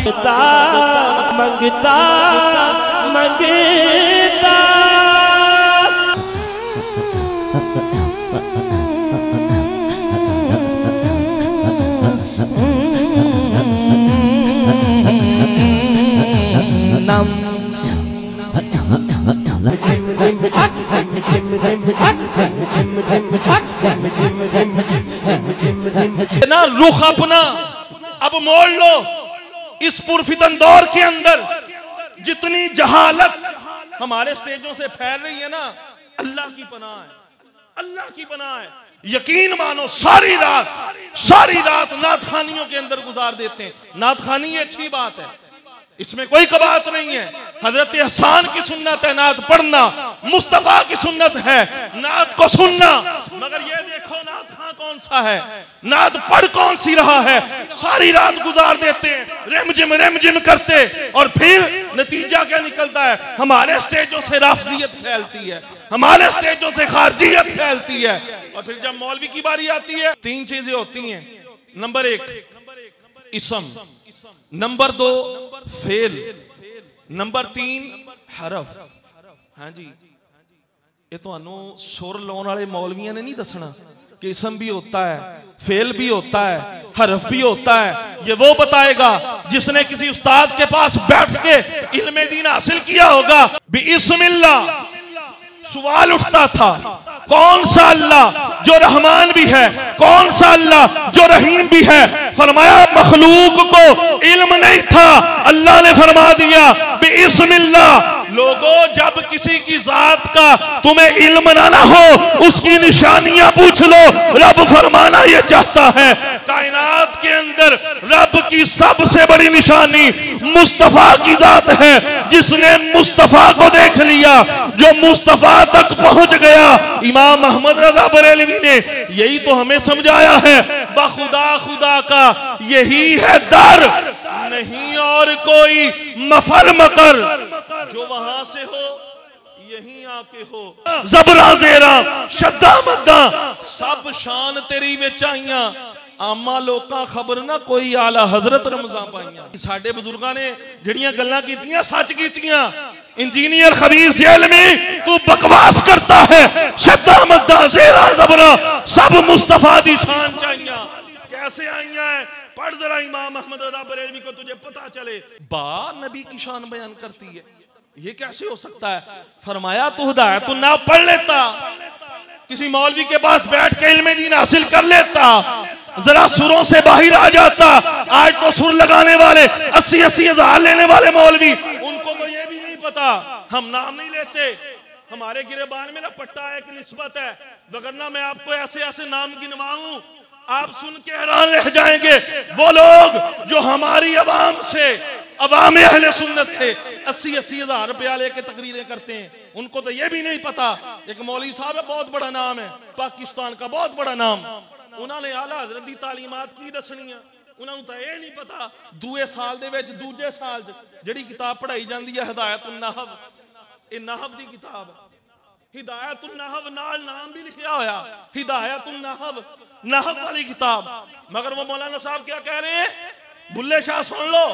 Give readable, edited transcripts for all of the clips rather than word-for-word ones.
मंगता मंगता मंगता ना रुख अपना अब मोड़ लो। इस पुरफितन दौर के अंदर जितनी जहालत हमारे स्टेजों से फैल रही है ना, अल्लाह की पनाह है, अल्लाह की पनाह है। यकीन मानो सारी रात नात खानियों के अंदर गुजार देते हैं। नात खानी ये अच्छी बात है, इसमें कोई कबाहत नहीं है। हजरत हसन की सुन्नत है नात पढ़ना, मुस्तफा की सुन्नत है नात को सुनना। मगर ये देखो नात खां कौन सा है, नात पढ़ कौन सी रहा है। सारी रात गुजार देते हैं, रेमझिम करते, और फिर नतीजा क्या निकलता है? हमारे स्टेजों से राफजियत फैलती है, हमारे स्टेजों से खारजियत फैलती है। और फिर जब मौलवी की बारी आती है, तीन चीजें होती हैं। नंबर एक इसम, नंबर दो फेल, नंबर तीन हरफ। हाँ जी, ये तो सुर लाने वाले मौलवियों ने नहीं दसना कि इसम भी होता है, फेल भी होता है, हरफ भी होता है। ये वो बताएगा जिसने किसी उस्ताद के पास बैठ के इल्मे दीन हासिल किया होगा। बिस्मिल्लाह सवाल उठता था, कौन सा अल्लाह जो रहमान भी है, कौन सा अल्लाह जो रहीम भी है। फरमाया मखलूक को इल्म नहीं था, अल्लाह ने फरमा दिया बिस्मिल्लाह। लोगों, जब किसी की जात का तुम्हें इल्म ना हो, उसकी निशानियां पूछ लो। रब फरमाना ये चाहता है, कायनात के अंदर रब की सबसे बड़ी निशानी मुस्तफा की जात है। जिसने मुस्तफा को देख लिया, जो मुस्तफा तक पहुंच गया। इमाम अहमद रजा बरेलवी ने यही तो हमें समझाया है, बखुदा खुदा का यही है दर, नहीं और कोई मफर मकर। जो वहां से हो यहीं आके हो, जबरा जेरा शद्दा मद्दा सब शान तेरी विच आईयां। आमा लोकां खबर ना कोई आला हजरत रमजां पाईयां। साडे बुजुर्गां ने जिहड़ियां गल्लां कीतियां सच कीतियां। इंजीनियर खबीस जेल में तू बकवास करता है, शद्दा मद्दा जेरा जबरा सब मुस्तफा दी शान चाहिए। कैसे आईयां है? पढ़ जरा इमाम अहमद रज़ा बरेलवी को, तुझे पता चले। बा नबी की शान बयान करती है, ये कैसे हो सकता है? फरमाया तू हिदायत ना पढ़ लेता, किसी मौलवी के पास बैठ के इल्मे दीन हासिल कर लेता, जरा सुरों से बाहर आ जाता। आज तो सुर लगाने वाले 80-80 हजार लेने वाले मौलवी, उनको तो ये भी नहीं पता। हम नाम नहीं लेते, हमारे गिरेबान में ना पट्टा एक निस्बत है, वगरना मैं आपको ऐसे ऐसे नाम गिनवाऊं आप सुन के हैरान रह जाएंगे। वो लोग जो हमारी अवाम से, अवाम अहले सुन्नत से 80-80 हजार रुपया लेके तकरीरें करते हैं, उनको तो ये भी नहीं पता। एक मौलवी साहब है, बहुत बड़ा नाम है, पाकिस्तान का बहुत बड़ा नाम, उन्होंने आला हज़रत दी तालीमात की दसनी है। उन्होंने तो ये नहीं पता दूए साल दे विच दूजे साल जिहड़ी किताब पढ़ाई जाती है हिदायतुन नहव, ये नहव दी किताब है। हिदायतुन नहव नाल नाम भी लिखा होया, हिदायतुन नहव, नहव वाली किताब। मगर वो मौलाना साहब क्या कह रहे हैं? बुल्ले शाह सुन लो,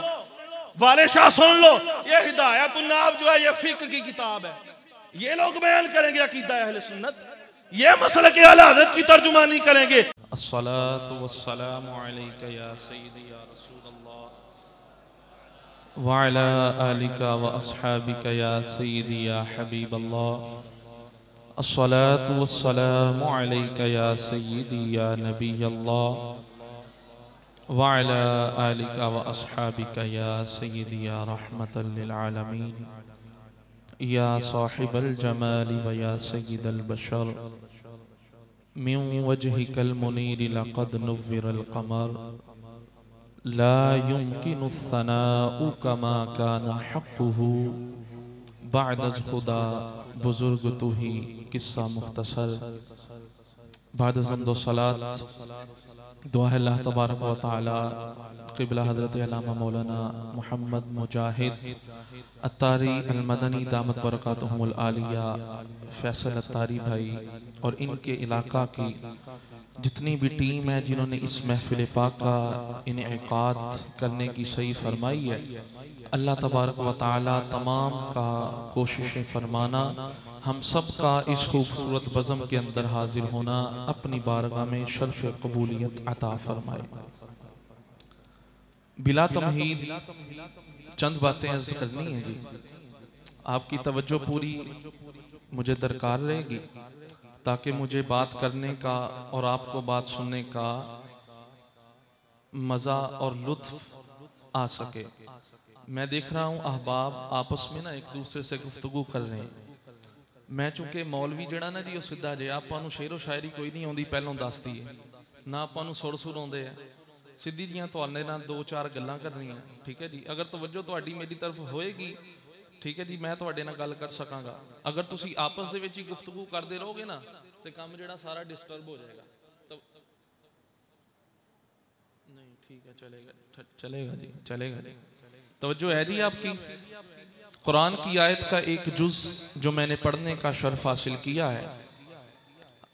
वाले शाह सुन लो, ये हिदायतुन नहव जो है ये फिक्र की किताब है। ये लोग बयान करेंगे अकीदा अहले सुन्नत, ये मसले के आला हज़रत की तर्जुमानी करेंगे। अस्सलातु वस्सलामु अलैका या सय्यदी या रसूलल्लाह व अला आलिका व अस्हाबिका या सय्यदी या हबीबल्लाह। अस्सलातु वस्सलामु अलैका या सय्यदी या नबियल्लाह व अला आलिका व अस्हाबिका या सय्यदी या रहमतल लिल आलमीन या साहिबल जमाल व या सय्यदल बशर मिन वजहिकल मुनीर लक़द नुव्विरल क़मर ला युमकिनु सनाउ कमा काना हक़्क़ुहु बअद खुदा बुजुर्ग तू ही। किस्सा मुख्तसर। बाद ज़म्दो सलात दुआ है अल्लाह तबारक व तआला क़िबला हज़रत अल्लामा मौलाना मोहम्मद मुजाहिद अत्तारी अल-मदनी दामत बरकातुहुमुल आलिया फैसल अत्तारी भाई और इनके इलाका की जितनी भी टीम है जिन्होंने इस महफिल पाक का इनेकाद करने की सही फरमाई है, अल्लाह तबारक व तआला तमाम का कोशिशें फरमाना, हम सब का इस खूबसूरत बज़म के अंदर हाजिर होना अपनी बारगाह में शर्फ़ कबूलियत अता फरमाए। बिला तमहीद चंद बातें अर्ज़ करनी है जी, आपकी तवज्जो पूरी मुझे दरकार रहेगी ताकि मुझे बात करने का और आपको बात सुनने का मज़ा और लुत्फ आ सके। मैं देख रहा हूँ अहबाब आपस में ना एक दूसरे से गुफ्तगू कर रहे हैं। मैं चूंकि मौलवी जड़ा ना जी सीधा जे आपां शेरो शायरी कोई नहीं आती पहलों दसती है ना, आपां सुर सुर आते हैं, सीधी जियां तुहाडे नाल दो चार गल्लां करनियां, ठीक है जी। अगर तवज्जो तुहाडी मेरी तरफ होएगी, ठीक है जी, मैं तुहाडे नाल गल कर सकांगा। अगर तुसी आपस दे विच ही गुफ्तगू करते रहोगे ना तो काम जिहड़ा सारा डिस्टर्ब हो जाएगा। तो नहीं ठीक है, चलेगा चलेगा जी, चलेगा जी। तवज्जो है जी आपकी। कुरान की आयत का एक जुज जो मैंने पढ़ने का शर्फ हासिल किया है,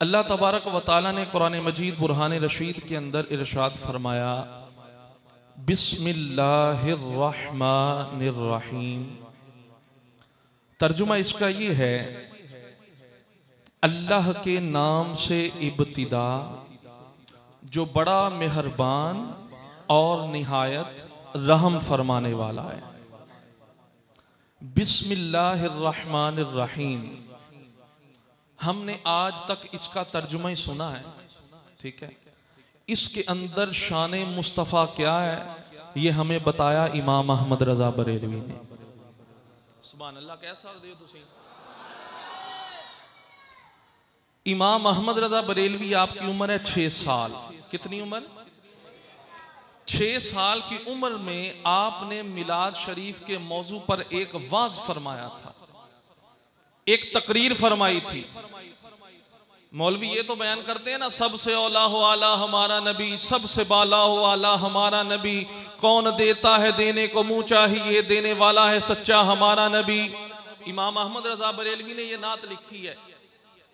अल्लाह तबारक व तआला ने कुरान मजीद बुरहान रशीद के अंदर इरशाद फरमाया, बिस्मिल्लाहिर्रहमानिर्रहीम। तर्जुमा इसका ये है, अल्लाह के नाम से इब्तिदा जो बड़ा मेहरबान और निहायत रहम फरमाने वाला है। बिस्मिल्लाहिर्रहमानिर्रहीम। हमने आज तक इसका तर्जुमा ही सुना है, ठीक है। इसके अंदर शान मुस्तफ़ा क्या है ये हमें बताया इमाम अहमद रजा बरेलवी ने। सुभान अल्लाह कह सकते हो तुसी। इमाम अहमद रजा बरेलवी आपकी उम्र है 6 साल। कितनी उम्र? 6 साल की उम्र में आपने मिलाद शरीफ के मौजू पर एक वाज फरमाया था, एक तकरीर फरमाई थी। मौलवी ये तो बयान करते हैं ना, सबसे औला हो आला हमारा नबी, सबसे बाला हो आला हमारा नबी, कौन देता है देने को मुंह चाहिए, देने वाला है सच्चा हमारा नबी। इमाम अहमद रजा बरेलवी ने ये नात लिखी है।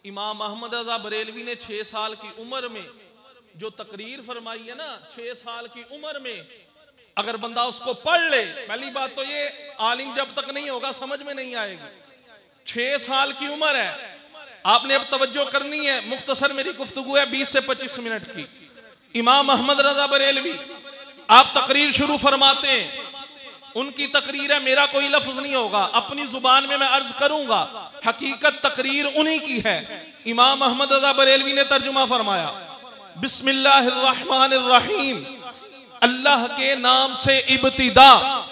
इमाम अहमद रजा बरेलवी ने 6 साल की उम्र में जो तकरीर फरमाई है ना, 6 साल की उम्र में अगर बंदा उसको पढ़ ले, पहली बात तो ये आलिम जब तक नहीं होगा समझ में नहीं आएगी। 6 साल की उम्र है, आपने अब तवज्जो करनी है। मुख्तसर मेरी गुफ्तगू है 20 से 25 मिनट की। इमाम अहमद रजा बरेलवी आप तकरीर शुरू फरमाते हैं, उनकी तकरीर है, मेरा कोई लफ्ज नहीं होगा, अपनी जुबान में मैं अर्ज करूंगा, हकीकत तकरीर उन्हीं की है। इमाम अहमद रजा बरेलवी ने तर्जुमा फरमाया, बिस्मिल्लाहिर्रहमानिर्रहीम, अल्लाह के नाम से इब्तिदा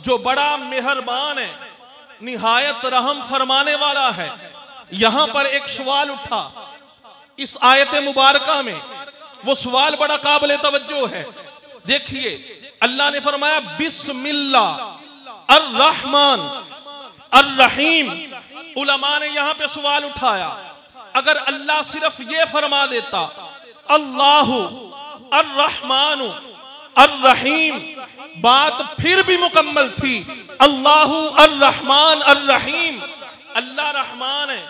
जो बड़ा मेहरबान है, निहायत रहम फरमाने वाला है। यहां पर एक सवाल उठा इस आयत मुबारका में, वो सवाल बड़ा काबिल तवज्जो है। देखिए अल्लाह ने फरमाया बिस्मिल्लाह अर्रहमान अर्रहीम। उलमा ने यहां पे सवाल उठाया, अगर अल्लाह सिर्फ ये फरमा देता अल्लाहु अर्रहमानु अर्रहीम, बात फिर भी मुकम्मल थी। अल्लाहु अर्रहमान अर्रहीम, अल्लाह रहमान है,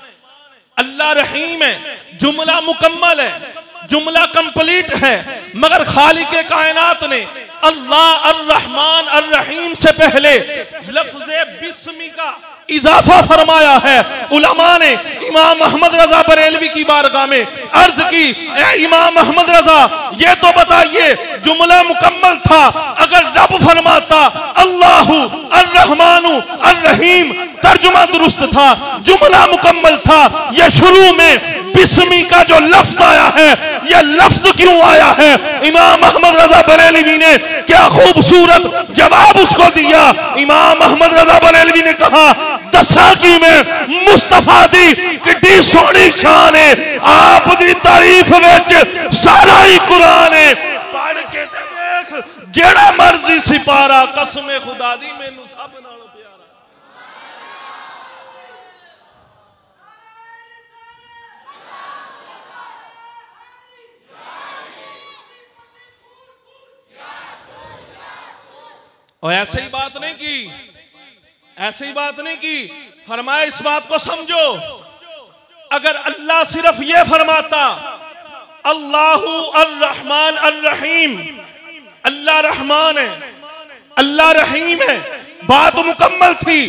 अल्लाह रहीम है, जुमला मुकम्मल है, जुमला कंप्लीट है। मगर खालिके कायनात ने अल्लाह अर्रहमान अर्रहीम से पहले लफ्ज़े बिस्मी का इजाफा फरमाया है। उलमा ने इमाम अहमद रजा बरेलवी की बारगाह में अर्ज की, ए इमाम अहमद रजा ये तो बताइए जुमला मुकम्मल था, अगर रब फरमाता अल्लाहु अर्रहमानु अर्रहीम तर्जुमा दुरुस्त था, जुमला मुकम्मल था, यह शुरू में बिस्मी का जो लफ्ज आया है यह लफ्ज क्यों आया है? इमाम अहमद रजा बरेलवी ने क्या खूबसूरत जवाब उसको दिया। इमाम अहमद रजा बरेलवी ने कहा, दसा कि मैं मुस्तफा दी किड्डी सोहनी शान है, आप दी तारीफ विच सारा ही कुरान है। पढ़ के देख जेड़ा मर्जी सिपारा, कसम खुदा दी मैनू सब नालों प्यारा। और ऐसे ही बात नहीं की, ऐसे ही बात नहीं की, फरमाया इस बात को समझो, अगर अल्लाह सिर्फ ये फरमाता अल्लाहु अर्रहमान अर्रहीम, अल्लाह रहमान है, अल्लाह रहीम है, बात मुकम्मल थी।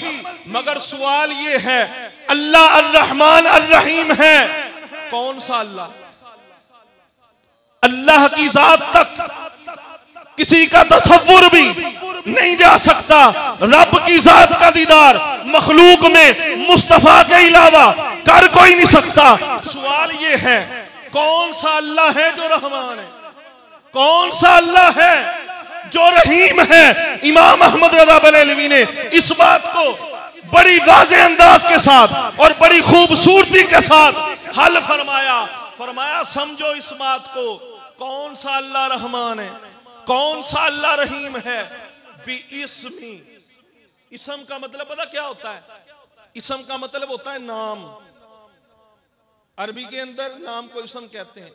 मगर सवाल ये है, अल्लाह अर्रहमान अर्रहीम है, कौन सा अल्लाह? अल्लाह की जात तक किसी का तसव्वुर भी नहीं जा सकता। रब की जात का दीदार मखलूक में मुस्तफा के अलावा कर कोई नहीं सकता। सवाल ये है, कौन सा अल्लाह है जो रहमान है? कौन सा अल्लाह है जो रहीम है? इमाम अहमद रज़ा बरेलवी ने इस बात को बड़ी वाज़ेह अंदाज के साथ और बड़ी खूबसूरती के साथ हल फरमाया। फरमाया समझो इस बात को, कौन सा अल्लाह रहमान है, कौन सा अल्लाह रहीम है? बिइस्मी, इसम का मतलब पता क्या होता है? इसम का मतलब होता है नाम। अरबी के अंदर नाम को इसम कहते हैं,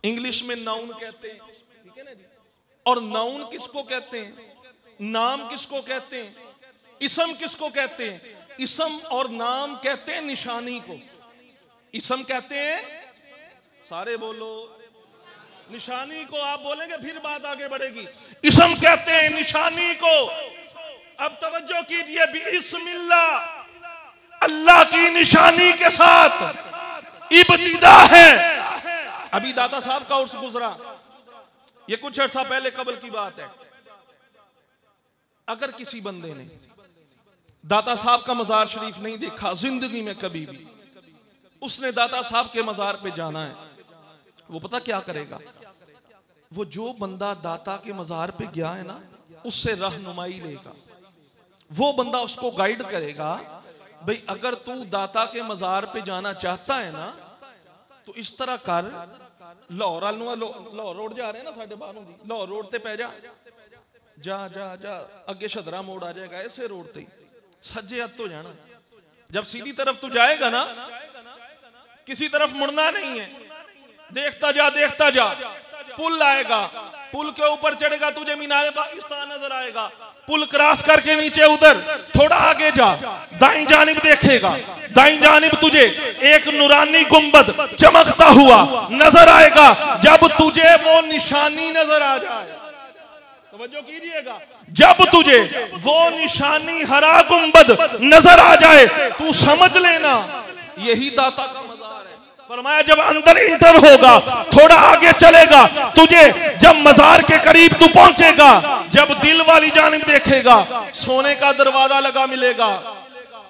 इंग्लिश में नाउन कहते हैं, ठीक है ना जी? और नाउन किसको कहते हैं? नाम किसको कहते हैं? इसम किसको कहते हैं? इसम और नाम कहते हैं निशानी को। इसम कहते हैं, सारे बोलो, निशानी को। आप बोलेंगे फिर बात आगे बढ़ेगी। इसम कहते हैं निशानी को। अब तवज्जो कीजिए, बिस्मिल्लाह, अल्लाह की निशानी के साथ इब्तिदा है। अभी दाता साहब का उर्स गुजरा, ये कुछ अर्सा पहले कबल की बात है। अगर किसी बंदे ने दाता साहब का मजार शरीफ नहीं देखा जिंदगी में कभी भी, उसने दाता साहब के मजार पे जाना है, वो पता क्या करेगा? वो जो बंदा दाता के मजार पे गया है ना, उससे रहनुमाई लेगा। वो बंदा उसको गाइड करेगा, भाई अगर तू दाता के मजार पे जाना चाहता है ना, तो इस तरह कर, लाहौर रोड जा रहे हैं ना, साढ़े 12 लाहौर रोड ते पै जा, जा जा जा, अगे शदरा मोड़ आ जाएगा, ऐसे रोड ते सज्जे हथ तो जाना। जब सीधी तरफ तू जाएगा ना, किसी तरफ मुड़ना नहीं है, देखता जा, पुल आएगा, पुल के ऊपर चढ़ेगा, तुझे मीनारे पाकिस्तान नजर आएगा। पुल क्रॉस करके नीचे उतर, थोड़ा आगे जा, दाईं जानिब देखेगा, दाईं जानिब तुझे एक नूरानी गुंबद चमकता हुआ नजर आएगा। जब तुझे वो निशानी नजर आ जाए, तवज्जो कीजिएगा, जब तुझे वो निशानी हरा गुंबद नजर आ जाए, तू समझ लेना यही दाता का मजार है। फरमाया जब अंदर इंटर होगा, थोड़ा आगे चलेगा, तुझे जब मजार के करीब तू पहुंचेगा, जब दिल वाली जानिब देखेगा, सोने का दरवाजा लगा मिलेगा।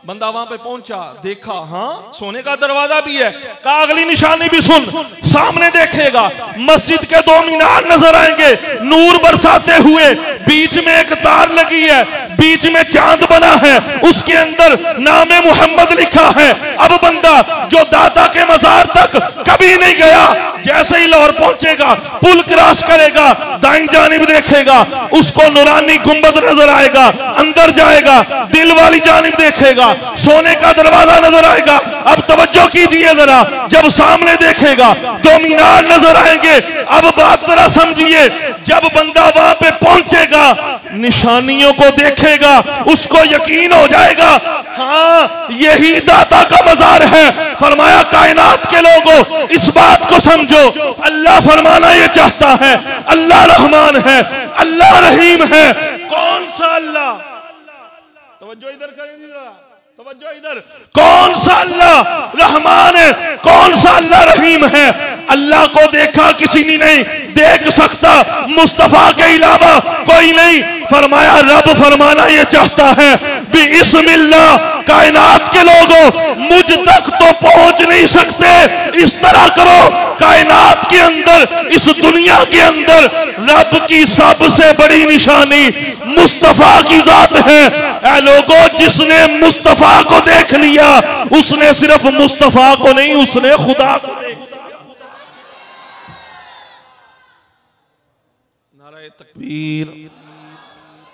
बंदा वहां पे पहुंचा, देखा, हाँ सोने का दरवाजा भी है। कहा अगली निशानी भी सुन, सामने देखेगा, मस्जिद के 2 मीनार नजर आएंगे नूर बरसाते हुए, बीच में एक तार लगी है, बीच में चांद बना है, उसके अंदर नामे मोहम्मद लिखा है। अब बंदा जो दाता के मजार तक कभी नहीं गया, जैसे ही लाहौर पहुंचेगा, पुल क्रॉस करेगा, दाईं जानिब देखेगा, उसको नूरानी गुंबद नजर आएगा, अंदर जाएगा, दिल वाली जानिब देखेगा, सोने का दरवाजा नजर आएगा। अब तवज्जो कीजिए जरा, जब सामने देखेगा 2 मीनार नजर आएंगे। अब बात जरा समझिए, जब बंदा वहां पे पहुंचेगा, निशानियों को देखेगा, उसको यकीन हो जाएगा, हाँ यही दाता का मजार है। फरमाया कायनात के लोगों इस बात को समझो, अल्लाह फरमाना ये चाहता है, अल्लाह रहमान है, अल्लाह रहीम है। कौन सा अल्लाह? तवज्जो इधर करेंगे जरा, तवज्जो इधर। कौन सा अल्लाह रहमान है, कौन सा अल्लाह रहीम है? अल्लाह को देखा किसी ने नहीं देख सकता, मुस्तफा के अलावा कोई नहीं। फरमाया रब फरमाना ये चाहता है, बिस्मिल्लाह, कायनात के लोगों मुझ तक तो पहुंच नहीं सकते, इस तरह करो, कायनात के अंदर, इस दुनिया के अंदर रब की सबसे बड़ी निशानी मुस्तफा की जात है। ऐ लोगों, जिसने मुस्तफा को देख लिया, उसने सिर्फ मुस्तफा को नहीं, उसने खुदा को देख लिया। नारे तकबीर,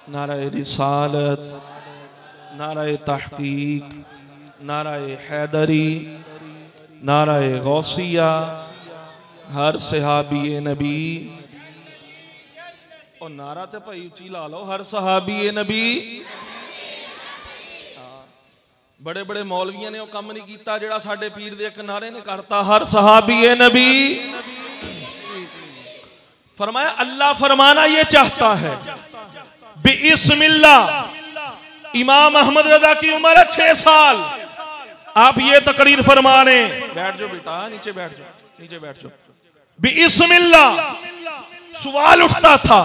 नारे रिसालत, नारे तहकीक, नारे हैदरी, नारे गौसिया, हर सहाबी नबी और नारा ते भाई उची ला लो, हर सहाबी ए नबी। बड़े बड़े मौलवियों ने वो काम नहीं किया जिहड़ा साडे पीर दे एक नारे ने करता, हर सहाबी ए नबी। फरमाया अल्लाह फरमाना ये चाहता है बिस्मिल्लाह। इमाम अहमद रजा की उम्र है 6 साल। आप ये तकरीर फरमा रहे, बैठ जाओ बेटा, नीचे बैठ जाओ, नीचे बैठ जाओ। बिस्मिल्लाह सवाल उठता था,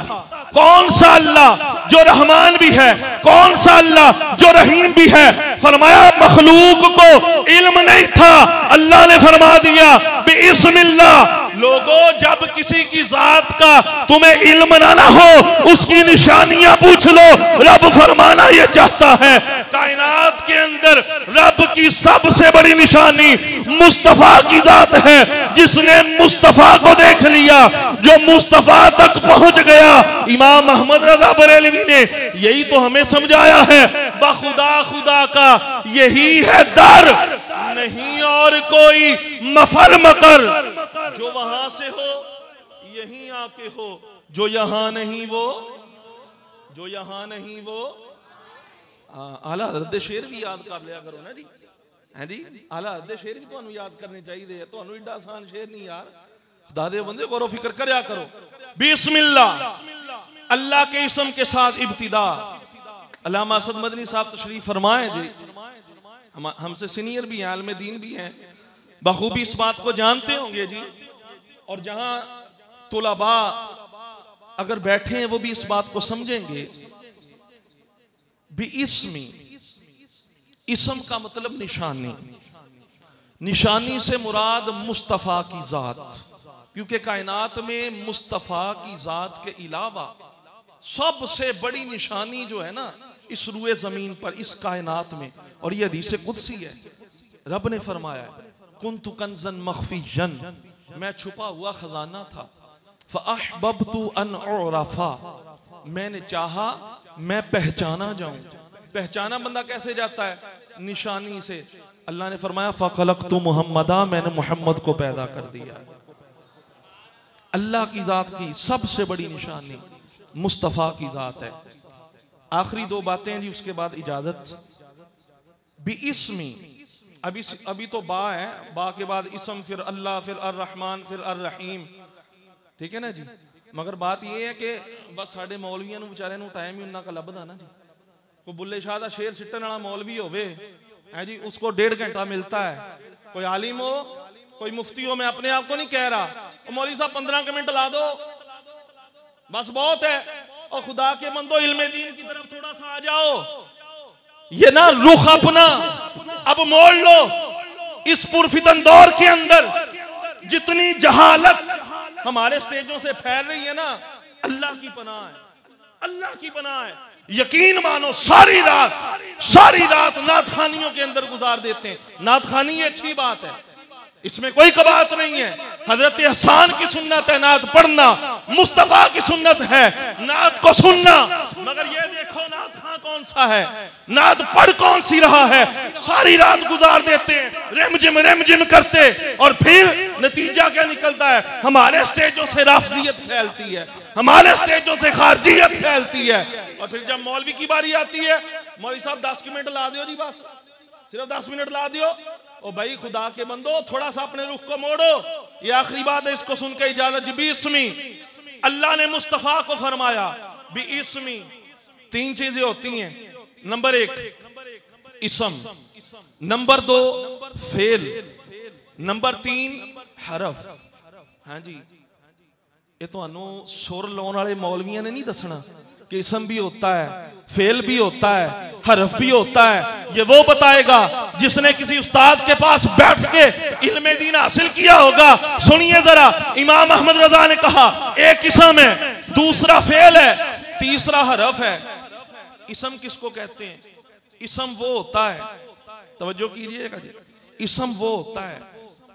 कौन सा अल्लाह जो रहमान भी है, कौन सा अल्लाह जो रहीम भी है। फरमाया मखलूक को इल्म नहीं था, अल्लाह ने फरमा दिया बिस्मिल्लाह। लोगों, जब किसी की जात का तुम्हें इल्म ना हो, उसकी निशानियां पूछ लो। रब फरमाना ये चाहता है, कायनात के अंदर रब की सबसे बड़ी निशानी मुस्तफा की जात है। जिसने मुस्तफा को देख लिया, जो मुस्तफा तक पहुंच गया। इमाम अहमद रजा बरेलवी ने यही तो हमें समझाया है, बखुदा खुदा का यही है दर, नहीं और कोई मफर मकर। जो वहां से हो यहीं आके हो, जो यहां नहीं वो, जो यहां नहीं वो। आला हज़रत शेर भी याद कर लिया करो ना जी, है जी। आला हज़रत शेर भी तुहानू याद करने चाहिए, तुहानू एडा आसान शेर नहीं यार। खुदा दे बंदे करो, फिक्र करया करो। बिस्मिल्लाह, अल्लाह के इस्म के साथ इब्तिदा। अल्लामा असद मदनी साहब तशरीफ फरमाए जी, हमसे सीनियर भी हैं, आलम दीन भी हैं, बखूबी इस बात को जानते होंगे जी। और जहां तुलबा अगर बैठे हैं वो भी इस बात को समझेंगे। बिस्मी, इस्म का मतलब निशानी। निशानी से मुराद मुस्तफ़ा की जात, क्योंकि कायनात में मुस्तफ़ा की जात के अलावा सबसे बड़ी निशानी जो है ना इस रूए जमीन पर, इस कायनात में, और ये हदीस कुदसी है। रब ने फरमाया कुन्तु कंज़न मख्फियन, मैं छुपा हुआ खजाना था। फ़अहबब्तु अन उरफ़ा, मैंने चाहा मैं पहचाना जाऊं। पहचाना बंदा कैसे जाता है? निशानी से। अल्लाह ने फरमाया फ़ख़लक़तु मुहम्मदा, मैंने मोहम्मद को पैदा कर दिया। अल्लाह की जात की सबसे बड़ी निशानी मुस्तफ़ा की जात है। आखिरी 2 बातें जी, उसके बाद इजाजत। बिस्मी, अभी तो बा है, बा के बाद इसम, फिर अल्लाह, फिर अर रहमान, फिर अर रहीम, ठीक है ना जी। मगर बात यह है कि बस साढ़े मौलवियों को बेचारे टाइम ही उन्ना का लभदा ना जी। कोई बुल्ले शाह का शेर सिट्टन वाला मौलवी होवे है जी, उसको 1.5 घंटा मिलता है। कोई आलिम हो, कोई मुफ्ती हो, मैं अपने आप को नहीं कह रहा, मौलवी साहब 15 मिनट ला दो बस बहुत है। और खुदा के बंदो, इल्मे दीन की तरफ थोड़ा सा आ जाओ। ये ना रुख अपना अब मोड़ लो। इस पुरफितन दौर के अंदर जितनी जहालत हमारे स्टेजों से फैल रही है ना, अल्लाह की पनाह है, अल्लाह की पनाह है। यकीन मानो सारी रात नात खानियों के अंदर गुजार देते हैं। नात खानी ये अच्छी बात है, इसमें कोई कबात नहीं है। हजरत हसन की सुन्नत है नात पढ़ना, मुस्तफा की सुन्नत है नात को सुनना। मगर ये देखो नात खां कौन सा है, नात पढ़ कौन सी रहा है। सारी रात गुजार देते हैं रेमजिम करते, और फिर नतीजा क्या निकलता है? हमारे स्टेजों से राफजियत फैलती है, हमारे स्टेजों से खारजियत फैलती है। और फिर जब मौलवी की बारी आती है, मौलवी साहब 10 मिनट ला दो जी, बस सिर्फ 10 मिनट ला दियो। ओ भाई खुदा के बंदो, थोड़ा सा अपने रुख को मोड़ो। ये आखिरी बात है, इसको सुन के इजाजत। बिस्मी, अल्लाह ने मुस्तफा को फरमाया बिस्मी। 3 चीजें होती हैं। नंबर 1 इसम, नंबर 2 फेल, नंबर 3 हरफ। हाँ जी, ये तो सुर लाने वाले मौलवियों ने नहीं दसना कि इसम भी होता है, फेल भी होता है, हरफ भी होता है। ये वो बताएगा जिसने किसी उस्ताद के पास बैठ के इल्मे दीन हासिल किया होगा। सुनिए जरा, इमाम अहमद रजा ने कहा एक इसम है, दूसरा फेल है, तीसरा हरफ है। इसम किसको कहते हैं? इसम वो होता है, तवज्जो कीजिएगा जी, इसम वो होता है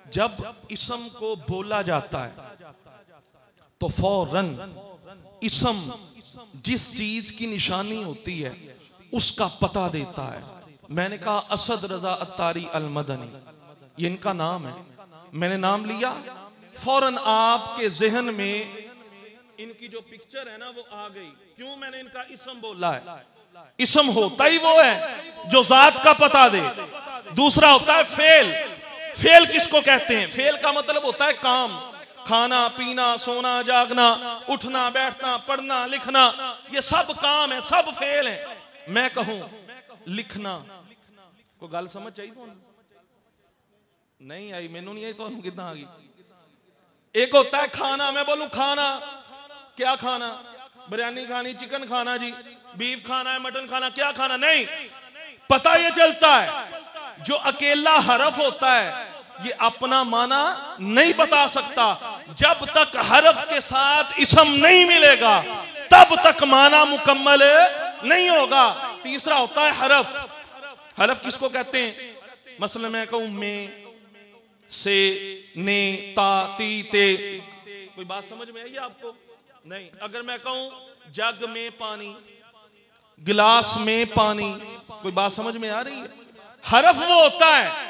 जब इसम को बोला जाता है तो फौरन इसम जिस चीज की निशानी होती है उसका पता देता है। मैंने कहा असद रजा अत्तारी अल मदनी, ये इनका नाम है। मैंने नाम लिया, फौरन आपके जहन में इनकी जो पिक्चर है ना वो आ गई। क्यों मैंने इनका इसम बोला है? इसम होता ही वो है जो जात का पता दे। दूसरा होता है फेल। फेल किसको कहते हैं? फेल का मतलब होता है काम, खाना पीना, सोना जागना, उठना बैठना, पढ़ना लिखना, ये सब काम है, सब फेल है। मैं कहूं लिखना, को गल समझ आई? तो नहीं आई, मैनू नहीं आई, तो कितना आ गई? एक होता है खाना, मैं बोलूं खाना, क्या खाना? बिरयानी खानी, चिकन खाना जी, बीफ खाना है, मटन खाना, क्या खाना? नहीं, पता ये चलता है जो अकेला हरफ होता है ये अपना माना नहीं बता सकता। जब तक हरफ के साथ इसम नहीं मिलेगा तब तक माना मुकम्मल नहीं होगा। तीसरा होता है हरफ। हरफ किसको कहते हैं? मसलन मैं कहूं में, से, ने, ता, ती, ते, कोई बात समझ में आई आपको? नहीं। अगर मैं कहूं जग में पानी, गिलास में पानी, कोई बात समझ में आ रही है? हरफ वो होता है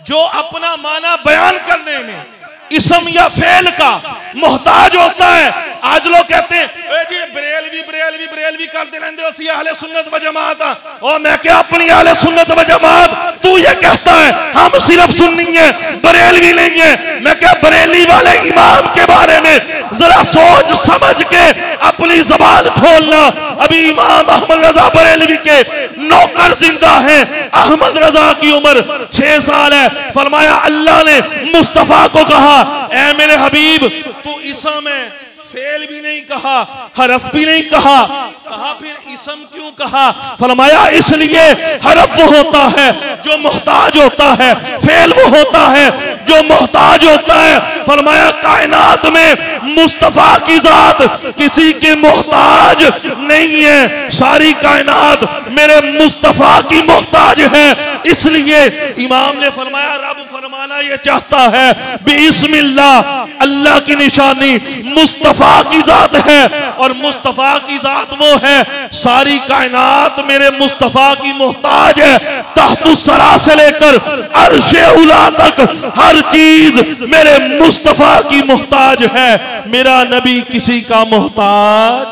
जो अपना माना बयान करने में इसम या फेल का मोहताज होता है। आज लोग कहते हैं जी बरेलवी करते रहते हो, अहले सुन्नत व जमात। और मैं क्या अपनी अहले सुन्नत व जमात? तू ये कहता है हम सिर्फ सुन्नी है, बरेलवी नहीं है। मैं क्या बरेली वाले इमाम के बारे में जरा सोच समझ के अपनी जबान खोलना। अभी इमाम अहमद रजा बरेलवी के नौकर जिंदा हैं। अहमद रजा की उम्र 6 साल है। फरमाया अल्लाह ने मुस्तफा को कहा, ऐ मेरे हबीब तू इसम है, फेल भी नहीं कहा, हरफ भी नहीं कहा। कहा फिर इसम क्यों कहा? फरमाया इसलिए हरफ वो होता है जो मोहताज होता है, फेल वो होता है जो मोहताज होता है। फरमाया कायनात में मुस्तफा की जात किसी के मोहताज नहीं है, सारी कायनात मेरे मुस्तफा की मोहताज है। इसलिए इमाम ने फरमाया रब फरमाना ये चाहता है बिस्मिल्लाह, अल्लाह की निशानी मुस्तफा की जात है। और मुस्तफा की जात वो है सारी कायनात मेरे मुस्तफा की मोहताज है। तहतुस्सरा से लेकर अर्शे उला तक हर चीज मेरे मुस्तफा की मोहताज है। मेरा नबी किसी का मोहताज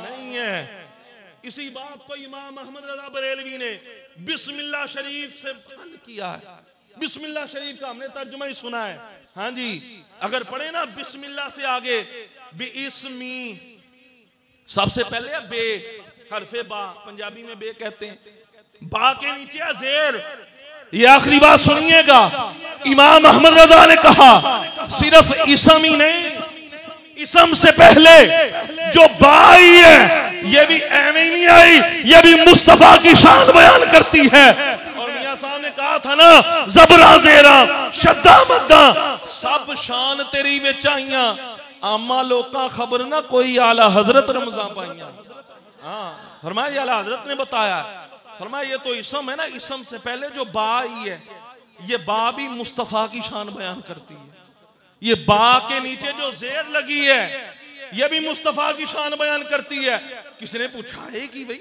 नहीं है। इसी बात को इमाम अहमद रजा बरेलवी ने बिस्मिल्लाह शरीफ से बयान किया है। बिस्मिल्लाह शरीफ का हमने तर्जुमा ही सुना है। हाँ जी, अगर पढ़े ना बिस्मिल्लाह से आगे बिस्मी, सबसे पहले है बे, हरफे बा, पंजाबी में बे कहते हैं। बा के नीचे है जेर। ये आखिरी बात सुनिएगा, इमाम अहमद रजा ने कहा सिर्फ इसम ही नहीं, इसम से पहले जो बा आई है ये भी एवं ही नहीं आई, ये भी मुस्तफा की शान बयान करती है। और मियां साहब ने कहा था ना जबरा जेरा शद्दा मद्दा सब शान तेरी विच आईयां, आमा लोका खबर ना कोई आला हजरत रमजान पाइया। हाँ फरमाया आला हजरत ने बताया। फरमाया ये तो इसम है ना, इसम से पहले जो बा आई है ये बा भी मुस्तफा की शान बयान करती है। ये बा के नीचे जो जेर लगी है ये भी मुस्तफा की शान बयान करती है। किसी ने पूछा है कि भाई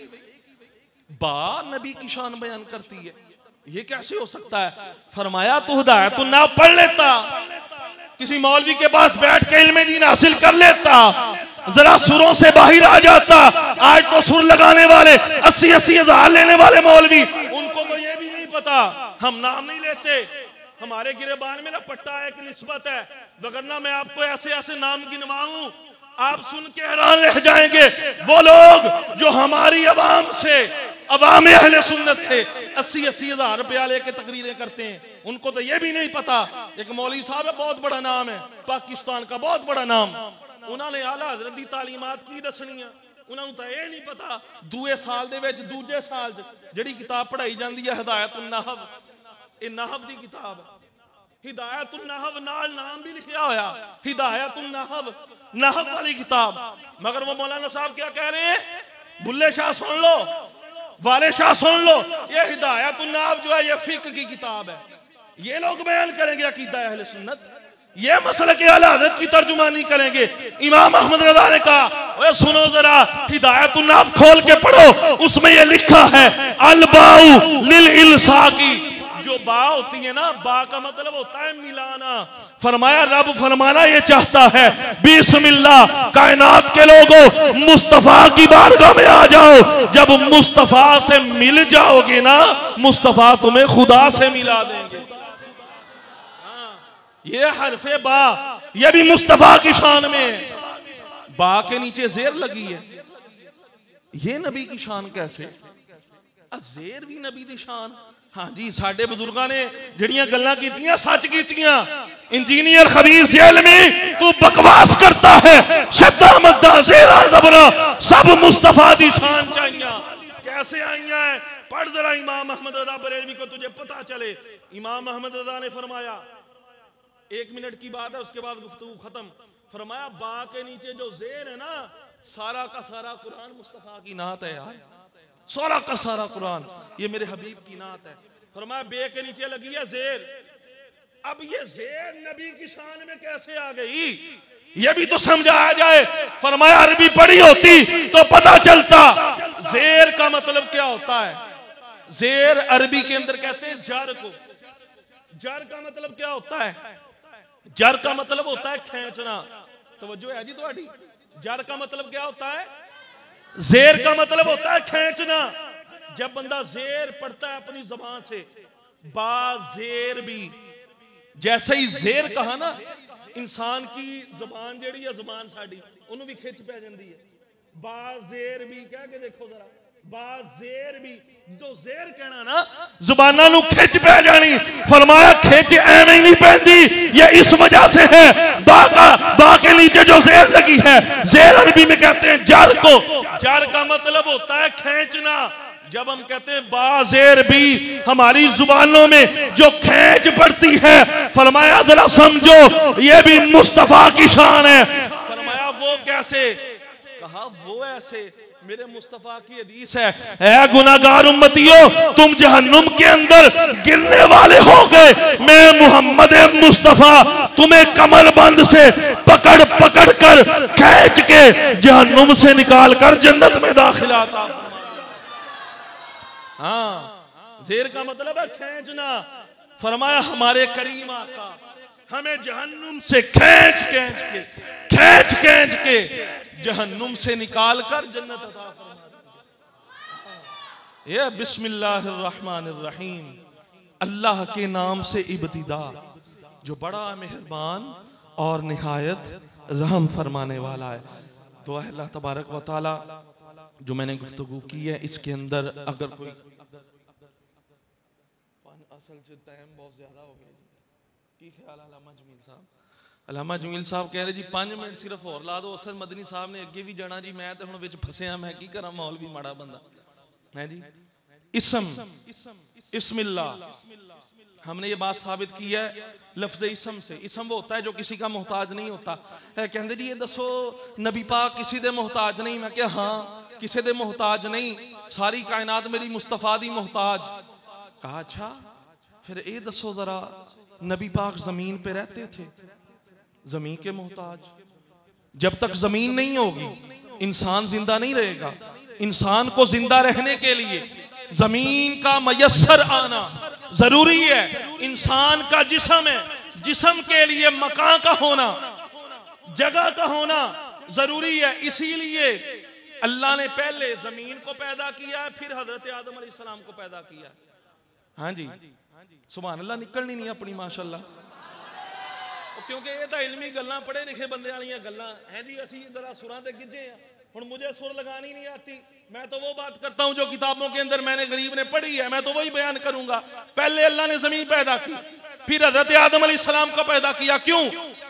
बा नबी की शान बयान करती है, ये कैसे हो सकता है? फरमाया तू हिदायत ना पढ़ लेता, किसी मौलवी के पास बैठ के इल्म दीन हासिल कर लेता, जरा सुरों से बाहर आ जाता। आज तो सुर लगाने वाले 80-80 हजार लेने वाले मौलवी, उनको तो ये भी नहीं पता। हम नाम नहीं लेते, हमारे गिरेबान में ना पट्टा एक निस्बत है, वगरना मैं आपको ऐसे ऐसे नाम गिनवाऊं आप सुन के हैरान रह जाएंगे। वो लोग जो हमारी अवाम से, अवाम अहले सुन्नत से 80-80 हजार रुपया लेके तकरीरें करते हैं, उनको तो ये भी नहीं पता। एक मौलवी साहब है, बहुत बड़ा नाम है, पाकिस्तान का बहुत बड़ा नाम, उन्होंने आला हज़रत दी तालीमात की दसनी है, उन्होंने तो ये नहीं पता दूए साल दे विच दूजे साल जिहड़ी किताब पढ़ाई जाती है हिदायतुन नहव, ये नहव दी किताब है। हिदायतुन नहव नाल नाम भी लिखा होया, हिदायतुन नहव, नहव वाली किताब। मगर वो मौलाना साहब क्या कह रहे हैं? बुल्ले शाह सुन लो, वाले शाह सुन लो, ये हिदायतुन नहव जो है ये फिक्र की किताब है। ये लोग बयान करेंगे अकीदा अहले सुन्नत, ये मसले के आला हज़रत की तर्जुमानी करेंगे। इमाम अहमद रज़ा ने कहा ओए सुनो जरा, हिदायतुन नहव खोल के पढ़ो, उसमें ये लिखा है अलबाउ लिल इल्साकी, जो जो बा होती है ना, बा का मतलब होता है मिलाना। फरमाया रब फरमाना ये चाहता है बिस्मिल्लाह कायनात के लोगों मुस्तफा की बारगाह में आ जाओ। जब मुस्तफा से मिल जाओगे ना, मुस्तफा तुम्हें खुदा से मिला देंगे। ये हरफे बा, ये भी मुस्तफा की शान में है। बा के नीचे जेर लगी है, ये नबी की शान कैसे? जेर भी नबी की शान। हाँ जी, साडे बुजुर्गों ने जड़ियां गल्लां कीतियां सच कीतियां। इंजीनियर खबीर जेल में तू बकवास करता है, शब्दा मद्दा जेरा ज़बरा सब मुस्तफा दी शान चाहिए। कैसे आई है? पढ़ जरा इमाम अहमद रजा बरेलवी को, तुझे पता चले। इमाम अहमद रजा ने फरमाया, 1 मिनट की बात है, उसके बाद गुफ्तगू खत्म। फरमाया बा के नीचे जो जेर है ना, सारा का सारा कुरान मुस्तफा की नात है यार, सारा का सारा कुरान ये मेरे हबीब की नात है। फरमाया बे के नीचे लगी है जेर। अब ये जेर नबी की शान में कैसे आ गई, ये भी तो समझाया जाए। फरमाया अरबी पढ़ी होती तो पता चलता जेर का मतलब क्या होता है। जेर अरबी के अंदर कहते हैं जर को। जर का मतलब क्या होता है? जर का मतलब होता है खींचना। तवज्जो है जी तुम्हारी? जर का मतलब क्या होता है? जेर का मतलब होता है खींचना। जब बंदा जेर पढ़ता है अपनी जबान से, बा जेर भी, जैसे ही जेर कहा ना, इंसान की जबान जेड़ी है, जबान साड़ी उन्होंने भी खिंच पै जाती है। बा जेर भी कह के देखो जरा, बा जेर भी, जो जेर कहना ना जुबाना नू खिंच पै जानी। फरमाया खिंच एवें नहीं पैंदी, ये इस वजह से है बा के नीचे जो जेर लगी है। जेर अरबी में कहते हैं जर को। जर का मतलब होता है खींचना। जब हम कहते हैं बा जेर भी, हमारी जुबानों में जो खींच पड़ती है, फरमाया जरा समझो ये भी मुस्तफा की शान है। फरमाया वो कैसे? कहा वो ऐसे, मेरे मुस्तफा की हदीस है, ऐ गुनाहगार उम्मतियों तुम जहन्नुम के अंदर गिरने वाले हो गए, मैं मोहम्मद मुस्तफा तुम्हें कमरबंद से पकड़ पकड़ कर खींच के जहन्नुम से निकाल कर जन्नत में दाखिल आता। हाँ, जेर का मतलब है खींचना। फरमाया हमारे करीम आका हमें जहन्नुम से खींच के जहन्नुम से निकाल कर जन्नत अता फरमा। ये बिस्मिल्लाहिर्रहमानिर्रहीम, अल्लाह के नाम से इब्तिदा, जो बड़ा मेहरबान और निहायत रहम फरमाने वाला है। तो अल्लाह तबारक व तआला जो मैंने गुफ्तगू की है, इसके अंदर अगर कोई असल से टाइम बहुत ज्यादा हो गया की ख्याल अल्लामा जमील साहब? अल्लामा जमील साहब कह रहे जी 5 मिनट सिर्फ और ला दो। असल मदनी साहब ने अगे भी जाना जी, मैं तो हुण विच फसिया, मैं की करा, माहौल भी माड़ा बंदा है जी। इस्मिल्लाह, हमने ये बात साबित की है लफ्ज़ इसम से। इसम वो होता है जो किसी का मोहताज नहीं होता। कहते जी ये दसो नबी पाक किसी दे मोहताज नहीं? मैं क्या हाँ, किसी दे मोहताज नहीं, सारी कायनात मेरी मुस्तफा दी मोहताज। कहा अच्छा फिर ये दसो जरा, नबी पाक जमीन पे रहते थे, जमीन के मोहताज। जब तक जमीन नहीं होगी इंसान जिंदा नहीं रहेगा। इंसान को जिंदा रहने के लिए जमीन का मयस्सर आना जरूरी है। इंसान का जिस्म है, जिस्म के लिए मकान का होना, जगह का होना जरूरी है। इसीलिए अल्लाह ने पहले जमीन को पैदा किया है, फिर हजरत आदम अलैहिस्सलाम को पैदा किया। हाँ जी, सुभान अल्लाह, निकलनी नहीं अपनी माशाअल्लाह, क्योंकि ये तो इल्मी गल्लां, पढ़े लिखे बंदे वालियां गल्लां हैं जी। असी जरा सुरां ते गिजे हैं, हुण मुझे सुर लगानी नहीं आती। मैं तो वो बात करता हूं जो किताबों के अंदर मैंने गरीब ने पढ़ी है, मैं तो वही बयान करूंगा। पहले अल्लाह ने जमीन पैदा की, फिर हजरत आदम अलैहिस्सलाम को पैदा किया। क्यों?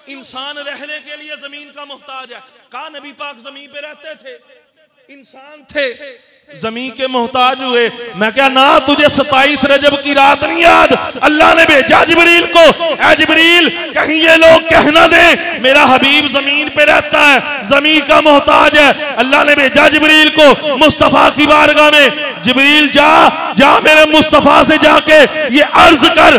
इंसान रहने के लिए जमीन का मोहताज है। कहा नबी पाक जमीन पे रहते थे, इंसान थे, जमीन के मोहताज हुए। मैं क्या ना, तुझे 27 रजब की रात नहीं याद? अल्लाह ने भेजा जिब्रील को, ऐ जिब्रील कहीं ये लोग कहना दे मेरा हबीब जमीन पे रहता है, जमीन का मोहताज है। अल्लाह ने भेजा जिब्रील को मुस्तफा की बारगाह में, जिब्रील जा मेरे मुस्तफा से जाके ये अर्ज कर,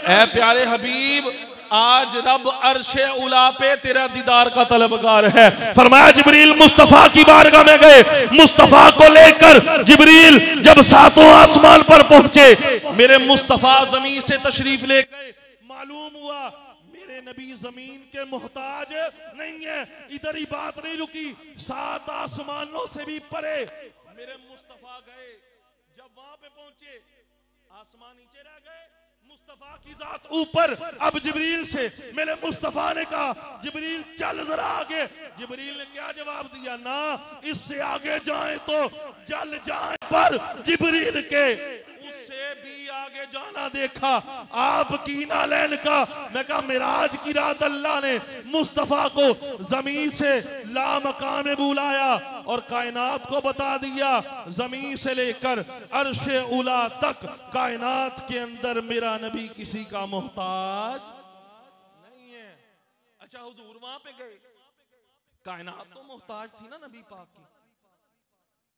ऐ प्यारे हबीब आज रब अर्शे उला पे तेरा दीदार का तलबगार है। फरमाया जिब्रील मुस्तफा की बारगाह में गए, मुस्तफा को लेकर जिब्रील जब सातों आसमान पर पहुंचे, मेरे मुस्तफा जमीन से तशरीफ ले गए। मालूम हुआ मेरे नबी जमीन के मोहताज नहीं है। इधर ही बात नहीं रुकी, सात आसमानों से भी परे मेरे मुस्तफा गए। जब वहां पे पहुंचे, आसमान नीचे रह गए, मुस्तफा की जात ऊपर। अब जिब्रील से मेरे मुस्तफा ने कहा, जिब्रील चल जरा आगे। जिब्रील ने क्या जवाब दिया, ना इससे आगे जाए तो जल जाए। पर जिब्रील के उससे भी आगे जाना देखा आपकी नालैन का। मैं कहा मिराज की रात अल्लाह ने मुस्तफा को जमीन से लामकाम में बुलाया और कायनात को बता दिया, जमीन से लेकर अर्शे उला तक कायनात के अंदर मेरा नबी किसी का मोहताज नहीं है। अच्छा हुजूर वहां पे गए, कायनात तो मोहताज थी ना नबी पाक की,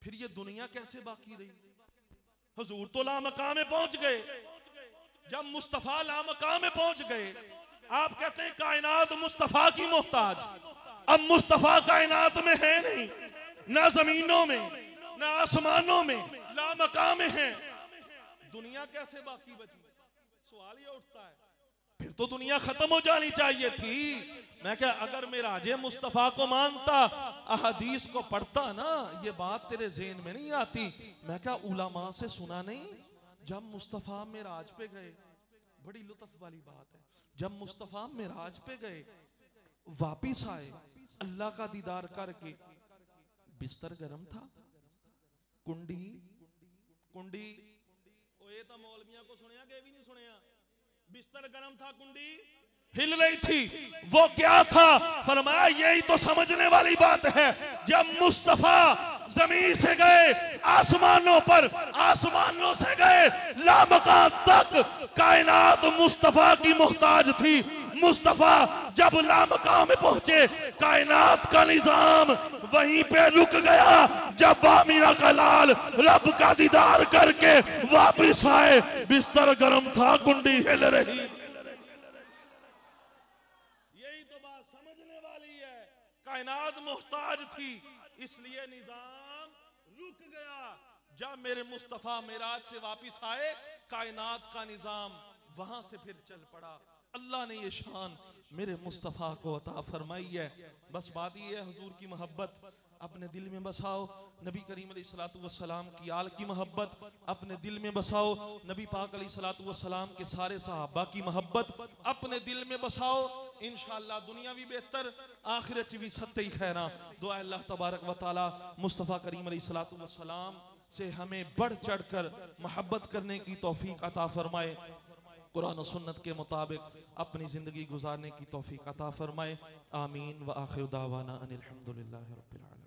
फिर ये दुनिया कैसे बाकी रही? हुजूर तो लामकाम में पहुंच गए। जब मुस्तफा लामकाम में पहुंच गए, आप कहते हैं कायनात मुस्तफा की मोहताज। अब मुस्तफा कायनात में है नहीं, ना जमीनों में ना आसमानों में, लामकाम में है। दुनिया कैसे बाकी बची? सवाल ये उठता है, फिर तो दुनिया खत्म हो जानी चाहिए थी। मैं क्या अगर मेराजे मुस्तफा को मानता, अहदीस को पढ़ता ना, ये बात तेरे ज़हन में नहीं आती। मैं क्या उलमा से सुना नहीं, जब मुस्तफा मेराज पे गए, बड़ी लुत्फ वाली बात है, जब मुस्तफा मेराज पे गए, वापिस आए, अल्लाह का दीदार करके, बिस्तर गर्म था, कुंडी कुंडी ये तो मौलवियों को सुनिया के भी नहीं सुनिया, बिस्तर गर्म था, कुंडी हिल रही थी। वो क्या था? फरमाया यही तो समझने वाली बात है। जब मुस्तफा जमीन से गए आसमानों पर, आसमानों से गए लामकान तक, कायनात मुस्तफा की मोहताज थी। मुस्तफा जब लामकान में पहुंचे, कायनात का निजाम वहीं पे रुक गया। जब बामीना का लाल रब का दीदार करके वापिस आए, बिस्तर गर्म था, कुंडी हिल रही। कायनात मोहताज थी, इसलिए निजाम रुक गया। जब मेरे मुस्तफा मेराज से वापिस आए, कायनात का निजाम वहां से फिर चल पड़ा। अल्लाह ने ये शान मेरे मुस्तफा को अता फरमाई है। बस बात ये है, हुजूर की मोहब्बत अपने दिल में बसाओ, नबी करीम अलैहिस्सलाम की आल की मोहब्बत अपने दिल में बसाओ, नबी पाक अलैहिस्सलाम के सारे सहाबा की मोहब्बत अपने दिल में बसाओ। इंशाअल्लाह दुनिया भी बेहतर, आखिरत भी सत्ते ही खैरा। दुआ अल्लाह तबारक व तआला मुस्तफ़ा करीम अलैहिस्सलाम से हमें बढ़ चढ़कर मोहब्बत करने की तौफीक अता फरमाए, कुरान और सुन्नत के मुताबिक अपनी ज़िंदगी गुजारने की तौफीक अता फरमाए। आमीन व आखिर दावाना अनिल हम्दुलिल्लाहि रब्बिल आलमीन।